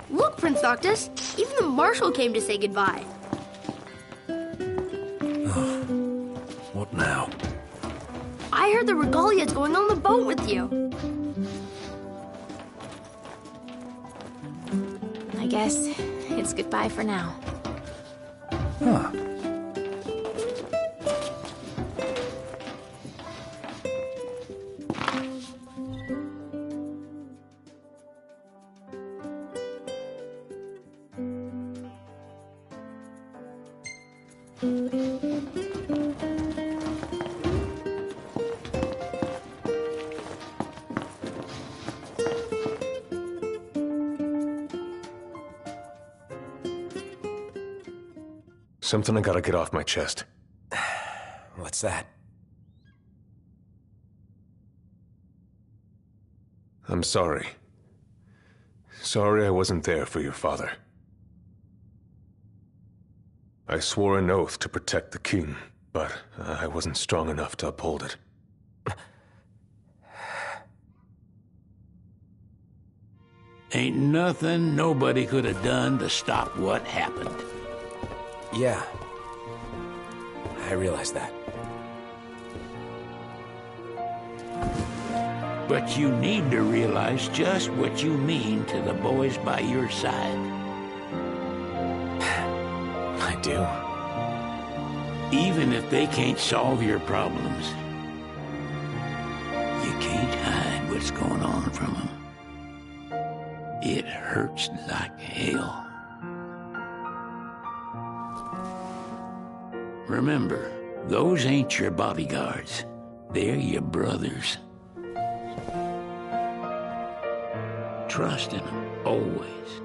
Look, Prince Noctis, even the Marshal came to say goodbye. What now? I heard the Regalia's going on the boat with you. I guess it's goodbye for now. Huh. Something I gotta get off my chest. What's that? I'm sorry. Sorry I wasn't there for your father. I swore an oath to protect the king, but I wasn't strong enough to uphold it. Ain't nothing nobody could have done to stop what happened. Yeah. I realize that. But you need to realize just what you mean to the boys by your side. I do. Even if they can't solve your problems, you can't hide what's going on from them. It hurts like hell. Remember, those ain't your bodyguards. They're your brothers. Trust in them, always.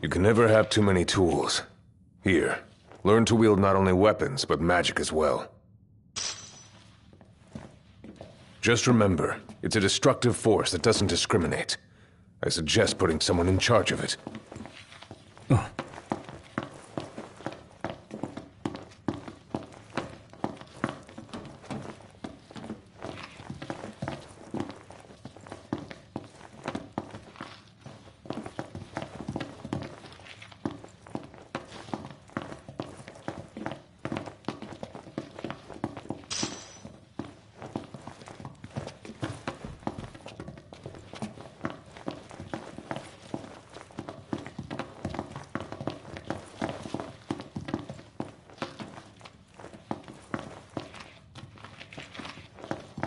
You can never have too many tools. Here, learn to wield not only weapons, but magic as well. Just remember, it's a destructive force that doesn't discriminate. I suggest putting someone in charge of it.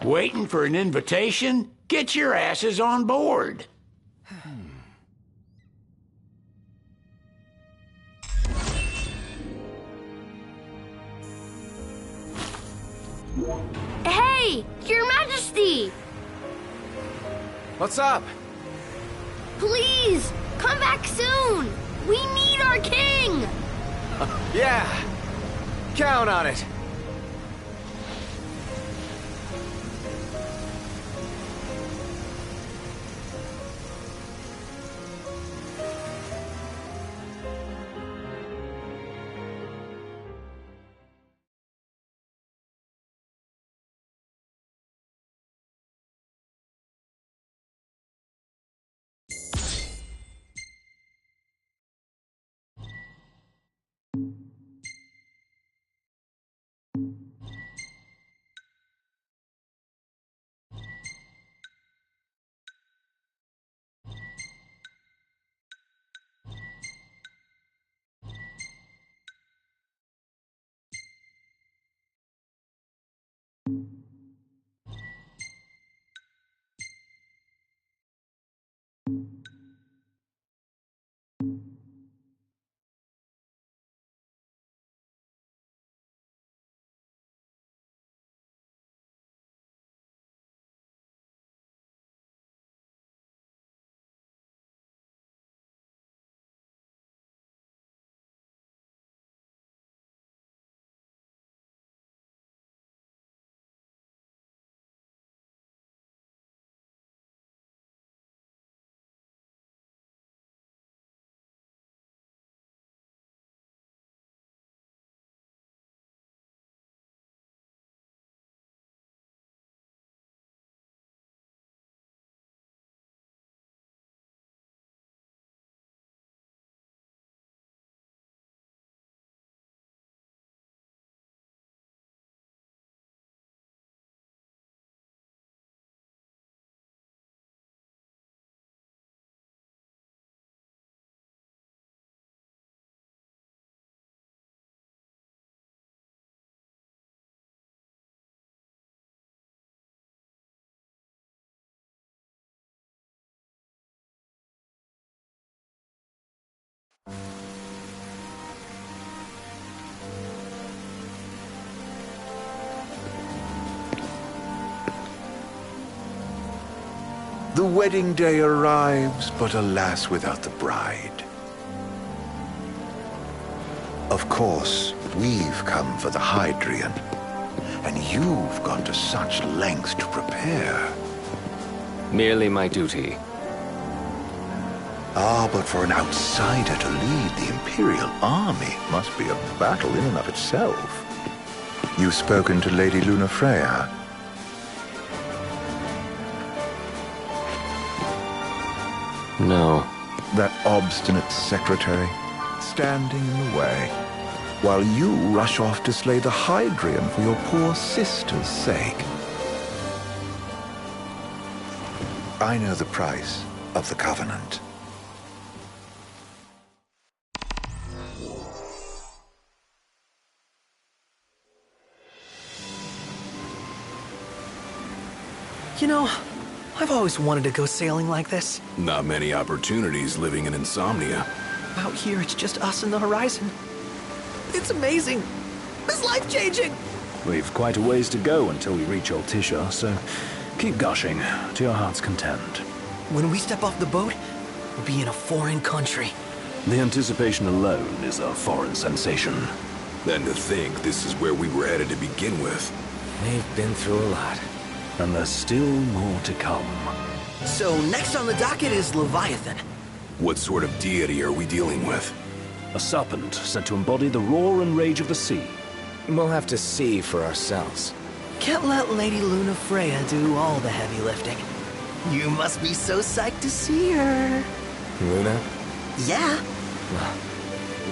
Waiting for an invitation? Get your asses on board. Hey, Your Majesty! What's up? Please, come back soon! We need our king! Yeah. Count on it. The wedding day arrives, but alas, without the bride. Of course, we've come for the Hydrian, and you've gone to such lengths to prepare. Merely my duty. Ah, but for an outsider to lead the Imperial army must be a battle in and of itself. You've spoken to Lady Lunafreya? No. That obstinate secretary, standing in the way, while you rush off to slay the Hydrian for your poor sister's sake. I know the price of the Covenant. You know, I've always wanted to go sailing like this. Not many opportunities living in Insomnia. Out here, it's just us and the horizon. It's amazing. It's life-changing. We've quite a ways to go until we reach Altisha, so keep gushing to your heart's content. When we step off the boat, we'll be in a foreign country. The anticipation alone is a foreign sensation. And to think this is where we were headed to begin with. We've been through a lot. And there's still more to come. So next on the docket is Leviathan. What sort of deity are we dealing with? A serpent said to embody the roar and rage of the sea. We'll have to see for ourselves. Can't let Lady Lunafreya do all the heavy lifting. You must be so psyched to see her. Luna? Yeah. Well,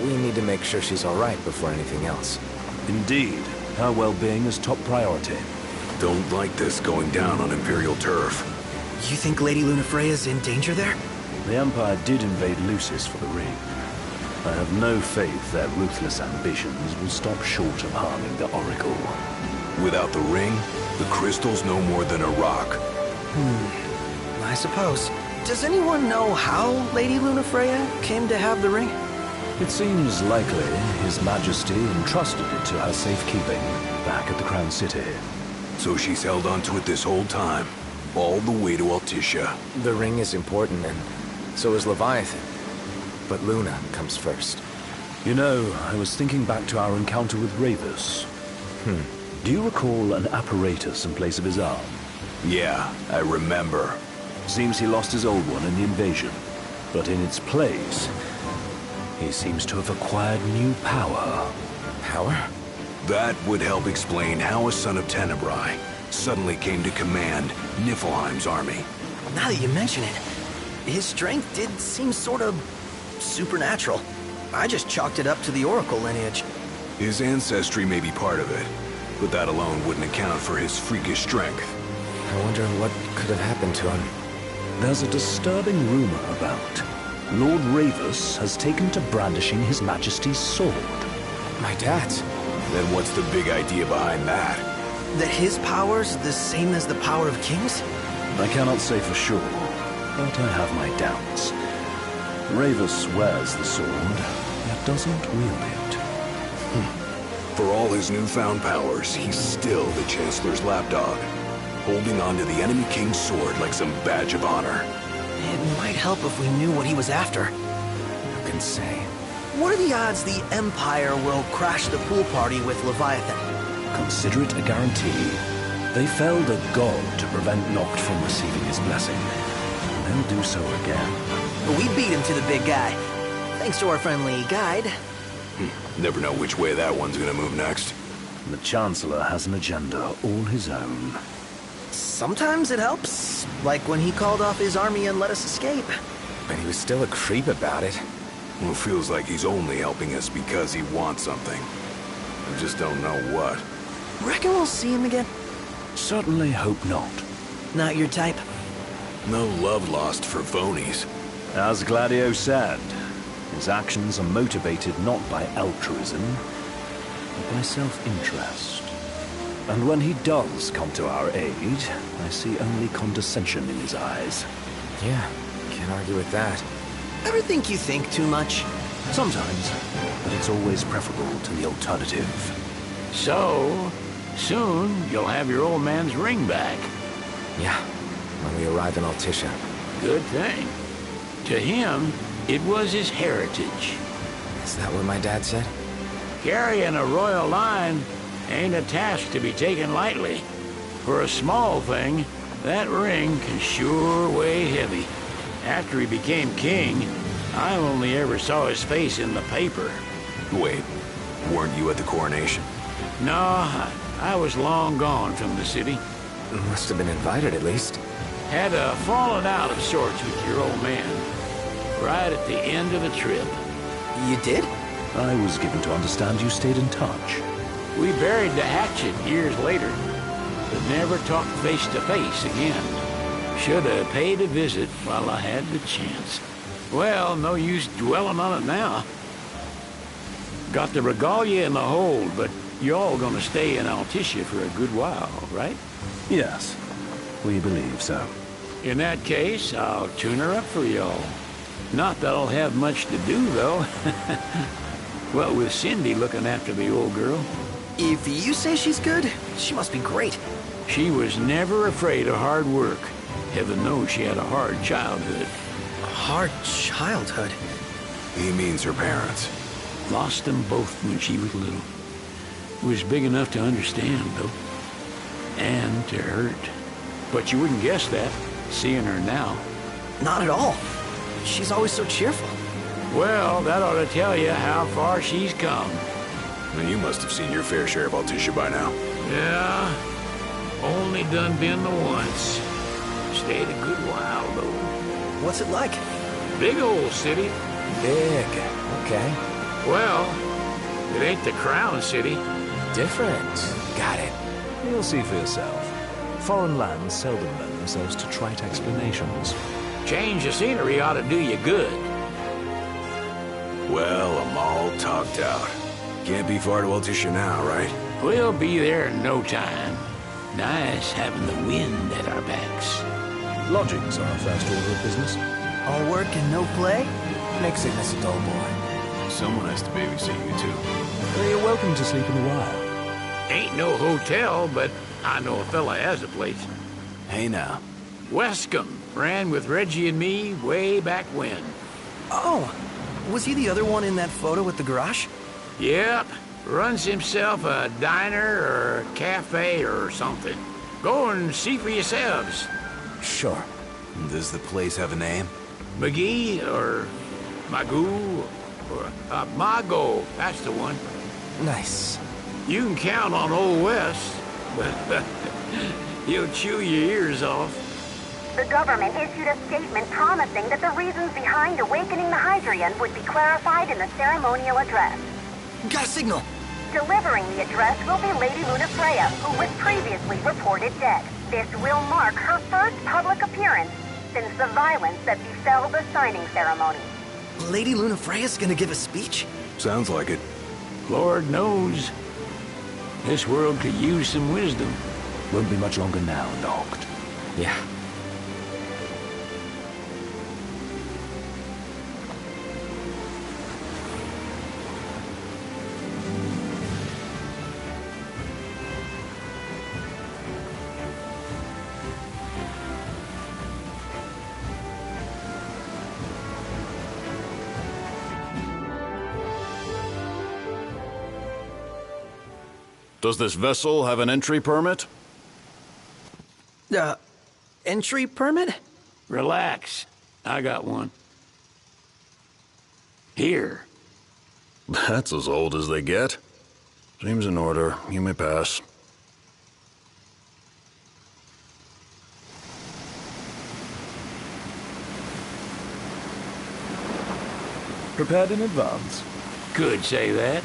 we need to make sure she's all right before anything else. Indeed, her well-being is top priority. Don't like this going down on Imperial turf. You think Lady Lunafreya's in danger there? The Empire did invade Lucis for the ring. I have no faith their ruthless ambitions will stop short of harming the Oracle. Without the ring, the crystal's no more than a rock. I suppose. Does anyone know how Lady Lunafreya came to have the ring? It seems likely His Majesty entrusted it to her safekeeping back at the Crown City. So she's held on to it this whole time, all the way to Altisha. The ring is important, and so is Leviathan. But Luna comes first. You know, I was thinking back to our encounter with Ravus. Do you recall an apparatus in place of his arm? Yeah, I remember. Seems he lost his old one in the invasion. But in its place, he seems to have acquired new power. Power? That would help explain how a son of Tenebrae suddenly came to command Niflheim's army. Now that you mention it, his strength did seem sort of supernatural. I just chalked it up to the Oracle lineage. His ancestry may be part of it, but that alone wouldn't account for his freakish strength. I wonder what could have happened to him. There's a disturbing rumor about Lord Ravus has taken to brandishing His Majesty's sword. My dad's? Then what's the big idea behind that? That his power's the same as the power of kings? I cannot say for sure, but I have my doubts. Ravus wears the sword, yet doesn't wield it. For all his newfound powers, he's still the Chancellor's lapdog, holding on to the enemy king's sword like some badge of honor. It might help if we knew what he was after. Who can say? What are the odds the Empire will crash the pool party with Leviathan? Consider it a guarantee. They felled a god to prevent Noct from receiving his blessing. They'll do so again. But we beat him to the big guy, thanks to our friendly guide. Never know which way that one's gonna move next. The Chancellor has an agenda all his own. Sometimes it helps, like when he called off his army and let us escape. But he was still a creep about it. Well, it feels like he's only helping us because he wants something. I just don't know what. Reckon we'll see him again? Certainly hope not. Not your type? No love lost for phonies. As Gladio said, his actions are motivated not by altruism, but by self-interest. And when he does come to our aid, I see only condescension in his eyes. Yeah, can't argue with that. Ever think you think too much? Sometimes, but it's always preferable to the alternative. So, soon you'll have your old man's ring back. Yeah, when we arrive in Altissia. Good thing. To him, it was his heritage. Is that what my dad said? Carrying a royal line ain't a task to be taken lightly. For a small thing, that ring can sure weigh heavy. After he became king, I only ever saw his face in the paper. Wait, weren't you at the coronation? No, I was long gone from the city. Must have been invited at least. Had a falling out of sorts with your old man. Right at the end of the trip. You did? I was given to understand you stayed in touch. We buried the hatchet years later, but never talked face to face again. Should have paid a visit while I had the chance. Well, no use dwelling on it now. Got the regalia in the hold, but y'all gonna stay in Altissia for a good while, right? Yes, we believe so. In that case, I'll tune her up for y'all. Not that I'll have much to do, though. Well, with Cindy looking after the old girl. If you say she's good, she must be great. She was never afraid of hard work. Heaven knows she had a hard childhood. A hard childhood? He means her parents. Lost them both when she was little. Was big enough to understand, though. And to hurt. But you wouldn't guess that, seeing her now. Not at all. She's always so cheerful. Well, that ought to tell you how far she's come. Now, you must have seen your fair share of Altissia by now. Yeah, only done been the once. Stayed a good while, though. What's it like? Big old city. Big. Okay. Well, it ain't the Crown City. Different. Got it. You'll see for yourself. Foreign lands seldom lend themselves to trite explanations. Change of scenery ought to do you good. Well, I'm all talked out. Can't be far to Altissia now, right? We'll be there in no time. Nice having the wind at our backs. Lodgings are our first order of business. All work and no play? Makes sickness a dull boy. Someone has to babysit you, too. You're welcome to sleep in the wild. Ain't no hotel, but I know a fella has a place. Hey, now. Wescombe ran with Reggie and me way back when. Oh, was he the other one in that photo with the garage? Yep, runs himself a diner or a cafe or something. Go and see for yourselves. Sure. Does the place have a name? McGee or Magoo or Mago, that's the one. Nice. You can count on Old West, but he'll chew your ears off. The government issued a statement promising that the reasons behind awakening the Hydrian would be clarified in the ceremonial address. Got a signal. Delivering the address will be Lady Luna Freya, who was previously reported dead. This will mark her first public appearance since the violence that befell the signing ceremony. Lady Luna Freya's gonna give a speech? Sounds like it. Lord knows. This world could use some wisdom. Won't be much longer now, Noct. Yeah. Does this vessel have an entry permit? Entry permit? Relax. I got one. Here. That's as old as they get. Seems in order. You may pass. Prepared in advance. Could say that.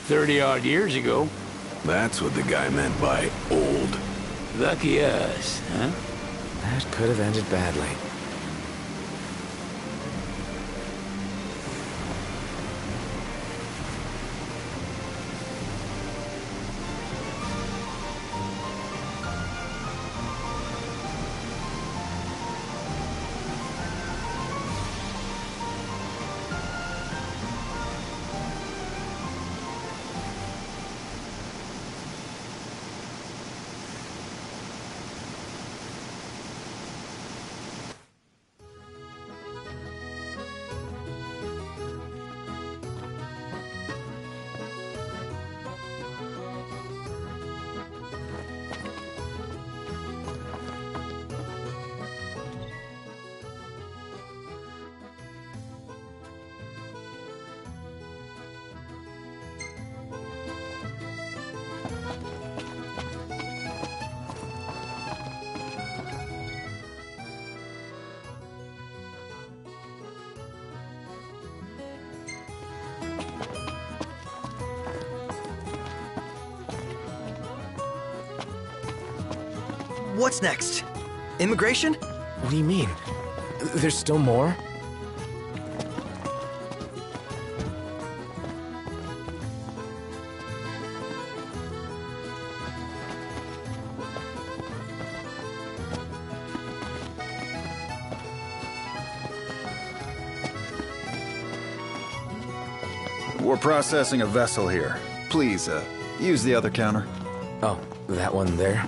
30-odd years ago. That's what the guy meant by old. Lucky us, huh? That could have ended badly. What's next? Immigration? What do you mean? There's still more? We're processing a vessel here. Please, use the other counter. Oh, that one there?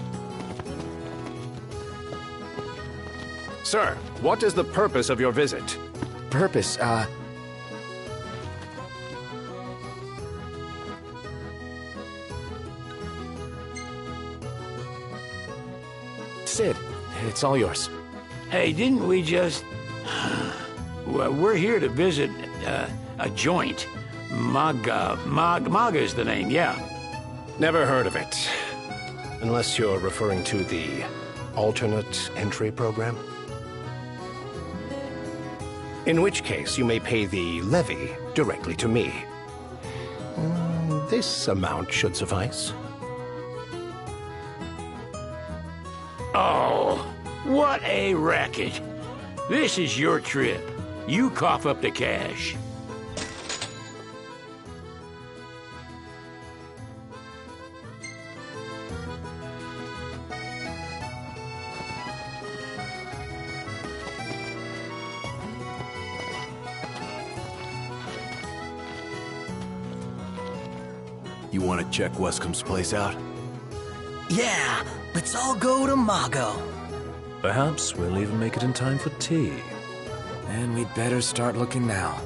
Sir, what is the purpose of your visit? Purpose, Sid, it's all yours. Hey, didn't we just... Well, we're here to visit a joint. Maga's the name, yeah. Never heard of it. Unless you're referring to the alternate entry program. In which case, you may pay the levy directly to me. This amount should suffice. Oh, what a racket. This is your trip. You cough up the cash. You want to check Wescom's place out? Yeah, let's all go to Mago. Perhaps we'll even make it in time for tea. And we'd better start looking now.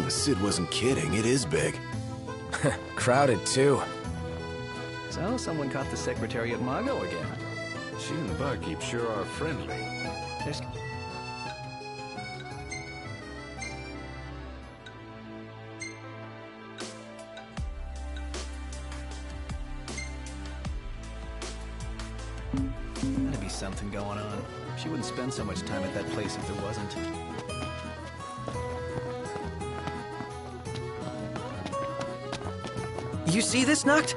Sid wasn't kidding, it is big. Crowded, too. So, someone caught the secretary at Mago again. She and the barkeep sure are friendly. There's... Gotta be something going on. She wouldn't spend so much time at that place if there wasn't. You see this, Nuct?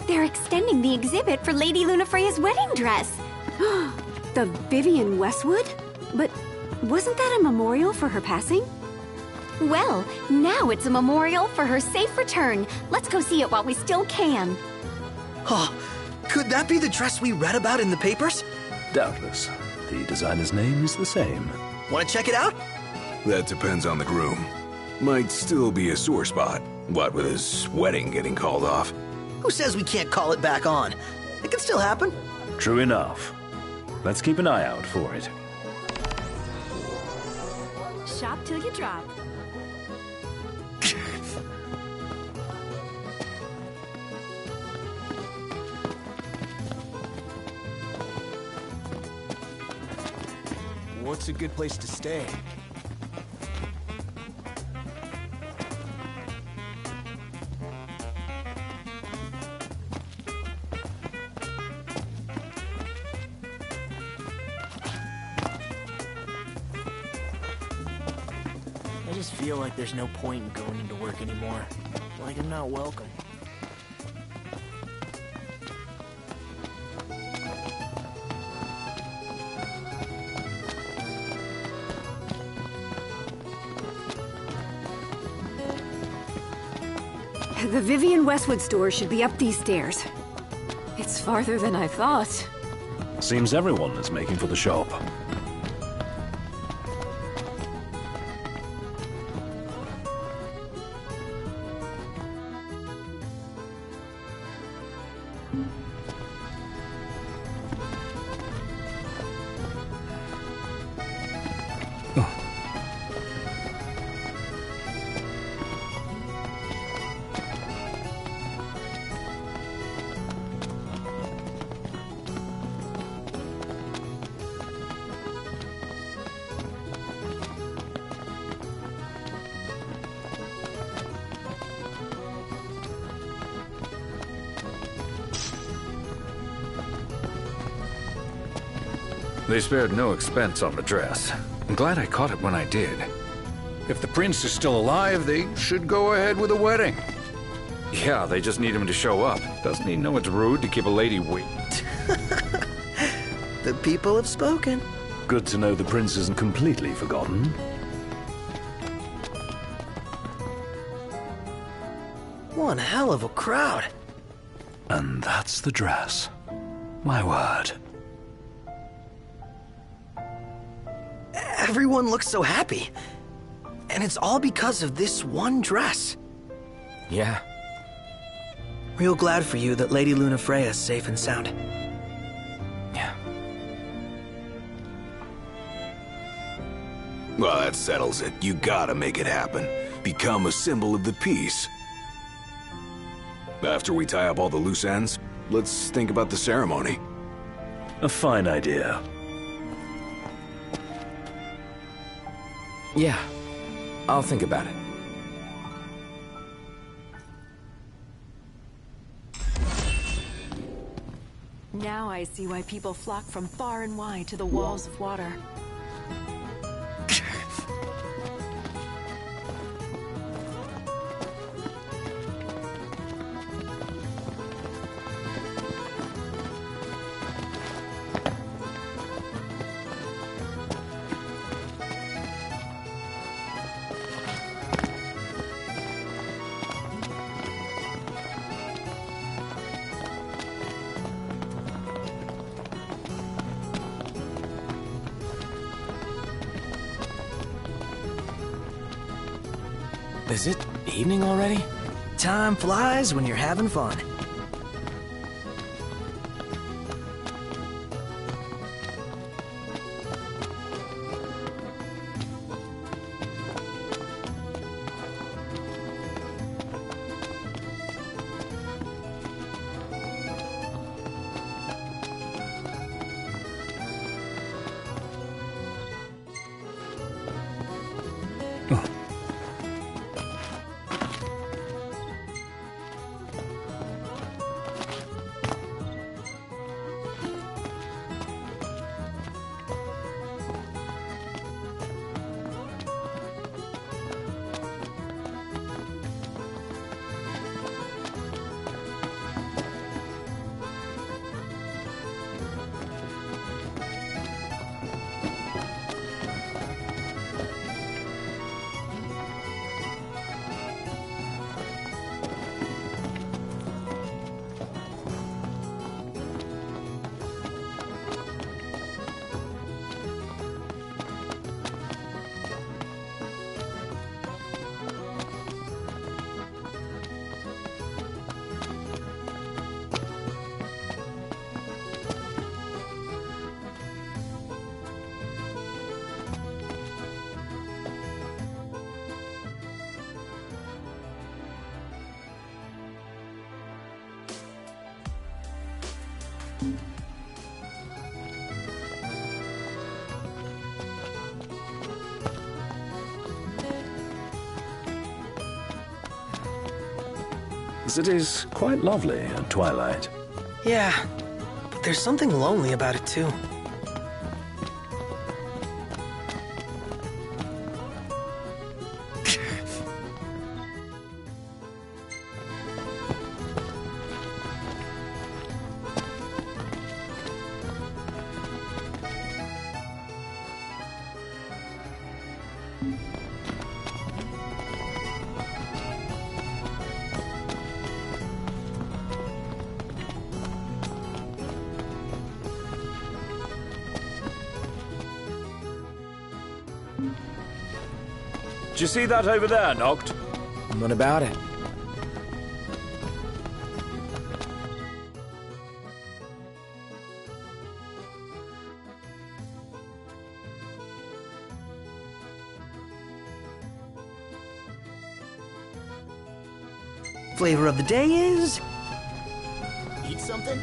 They're extending the exhibit for Lady Lunafreya's wedding dress. The Vivian Westwood? But wasn't that a memorial for her passing? Well, now it's a memorial for her safe return. Let's go see it while we still can. Oh, could that be the dress we read about in the papers? Doubtless. The designer's name is the same. Want to check it out? That depends on the groom. Might still be a sore spot. What with his wedding getting called off? Who says we can't call it back on? It can still happen. True enough. Let's keep an eye out for it. Shop till you drop. What's a good place to stay? I just feel like there's no point in going into work anymore. Like I'm not welcome. The Vivian Westwood store should be up these stairs. It's farther than I thought. Seems everyone is making for the shop. They spared no expense on the dress. I'm glad I caught it when I did. If the prince is still alive, they should go ahead with the wedding. Yeah, they just need him to show up. Doesn't he know it's rude to keep a lady wait? The people have spoken. Good to know the prince isn't completely forgotten. One hell of a crowd. And that's the dress. My word. Everyone looks so happy. And it's all because of this one dress. Yeah. Real glad for you that Lady Lunafreya's safe and sound. Yeah. Well, that settles it. You gotta make it happen. Become a symbol of the peace. After we tie up all the loose ends, let's think about the ceremony. A fine idea. Yeah. I'll think about it. Now I see why people flock from far and wide to the walls of water. Is it evening already? Time flies when you're having fun. The city's quite lovely at twilight. Yeah, but there's something lonely about it too. Did you see that over there, Noct? What about it? Flavor of the day is... Eat something?